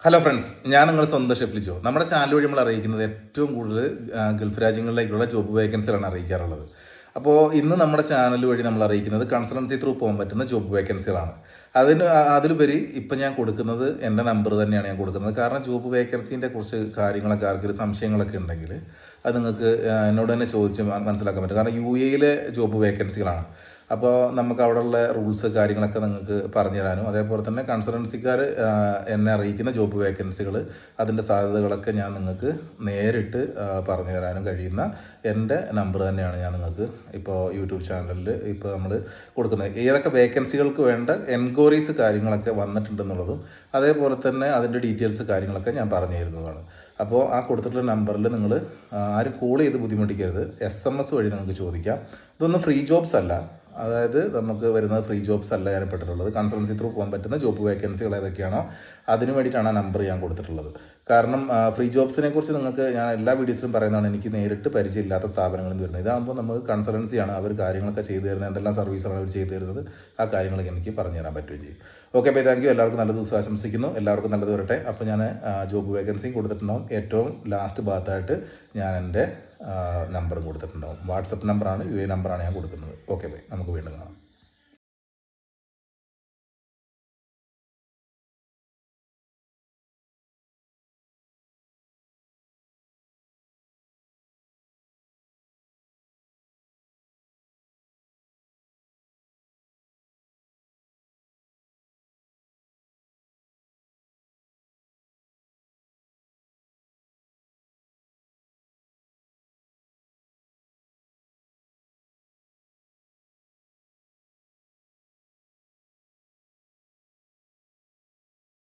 Hello friends, ഞാൻ നിങ്ങൾ സ്വന്തം ഷെഫ്ലിജോ. നമ്മുടെ ചാനൽ വഴി നമ്മൾ അറിയിക്കുന്നത് ഏറ്റവും കൂടുതൽ ഗൾഫ് രാജ്യങ്ങളിലേക്കുള്ള ജോബ് വേക്കൻസികളാണ് അറിയിക്കാറുള്ളത്. അപ്പോൾ ഇന്ന് നമ്മുടെ ചാനൽ വഴി നമ്മൾ അറിയിക്കുന്നത് കൺസൾട്ടൻസി ത്രൂ പോകാൻ പറ്റുന്ന ജോബ് വേക്കൻസികളാണ്. അതിലുപരി ഇപ്പം ഞാൻ കൊടുക്കുന്നത് എൻ്റെ നമ്പർ തന്നെയാണ് ഞാൻ കൊടുക്കുന്നത്. കാരണം ജോബ് വേക്കൻസീൻ്റെ കുറച്ച് കാര്യങ്ങളൊക്കെ ആർക്കൊരു സംശയങ്ങളൊക്കെ ഉണ്ടെങ്കിൽ അത് നിങ്ങൾക്ക് എന്നോട് തന്നെ ചോദിച്ച് മനസ്സിലാക്കാൻ പറ്റും. കാരണം UAE ജോബ് വേക്കൻസികളാണ്. അപ്പോൾ നമുക്ക് അവിടെയുള്ള റൂൾസ് കാര്യങ്ങളൊക്കെ നിങ്ങൾക്ക് പറഞ്ഞു തരാനും അതേപോലെ തന്നെ കൺസൾട്ടൻസിക്കാർ എന്നെ അറിയിക്കുന്ന ജോബ് വേക്കൻസികൾ അതിൻ്റെ സാധ്യതകളൊക്കെ ഞാൻ നിങ്ങൾക്ക് നേരിട്ട് പറഞ്ഞു തരാനും കഴിയുന്ന എൻ്റെ നമ്പർ തന്നെയാണ് ഞാൻ നിങ്ങൾക്ക് ഇപ്പോൾ യൂട്യൂബ് ചാനലിൽ ഇപ്പോൾ നമ്മൾ കൊടുക്കുന്നത്. ഏതൊക്കെ വേക്കൻസികൾക്ക് വേണ്ട എൻക്വയറീസ് കാര്യങ്ങളൊക്കെ വന്നിട്ടുണ്ടെന്നുള്ളതും അതേപോലെ തന്നെ അതിൻ്റെ ഡീറ്റെയിൽസ് കാര്യങ്ങളൊക്കെ ഞാൻ പറഞ്ഞു തരുന്നതാണ്. അപ്പോൾ ആ കൊടുത്തിട്ടുള്ള നമ്പറിൽ നിങ്ങൾ ആരും കോൾ ചെയ്ത് ബുദ്ധിമുട്ടിക്കരുത്. SMS വഴി നിങ്ങൾക്ക് ചോദിക്കാം. ഇതൊന്നും ഫ്രീ ജോബ്സ് അല്ല. അതായത് നമുക്ക് വരുന്നത് ഫ്രീ ജോബ്സ് അല്ല ഞാൻ പെട്ടിട്ടുള്ളത്. കൺസൾട്ടൻസി ത്രൂ പോകാൻ പറ്റുന്ന ജോബ് വേക്കൻസികൾ ഏതൊക്കെയാണോ അതിന് വേണ്ടിയിട്ടാണ് ആ നമ്പർ ഞാൻ കൊടുത്തിട്ടുള്ളത്. കാരണം ഫ്രീ ജോബ്സിനെ കുറിച്ച് നിങ്ങൾക്ക് ഞാൻ എല്ലാ വീഡിയോസിലും പറയുന്നതാണ്, എനിക്ക് നേരിട്ട് പരിചയമില്ലാത്ത സ്ഥാപനങ്ങളിൽ നിന്ന് വരുന്നത്. ഇതാകുമ്പോൾ നമുക്ക് കൺസൾട്ടൻസിയാണ്, അവർ കാര്യങ്ങളൊക്കെ ചെയ്തു തരുന്നത്, എന്തെല്ലാം സർവീസാണ് അവർ ചെയ്തു തരുന്നത്, ആ കാര്യങ്ങളൊക്കെ എനിക്ക് പറഞ്ഞു തരാൻ പറ്റുകയും ചെയ്യും. ഓക്കെ, അപ്പോൾ താങ്ക് യു. എല്ലാവർക്കും നല്ല ദിവസം ആശംസിക്കുന്നു. എല്ലാവർക്കും നല്ലത് വരട്ടെ. അപ്പോൾ ഞാൻ ജോബ് വേക്കൻസിയും കൊടുത്തിട്ടുണ്ടാവും. ഏറ്റവും ലാസ്റ്റ് ഭാഗത്തായിട്ട് ഞാൻ എൻ്റെ നമ്പറും കൊടുത്തിട്ടുണ്ടാവും. വാട്സപ്പ് നമ്പറാണ്, UAE നമ്പറാണ് ഞാൻ കൊടുക്കുന്നത്. ഓക്കെ ബൈ, നമുക്ക് വീണ്ടും കാണാം.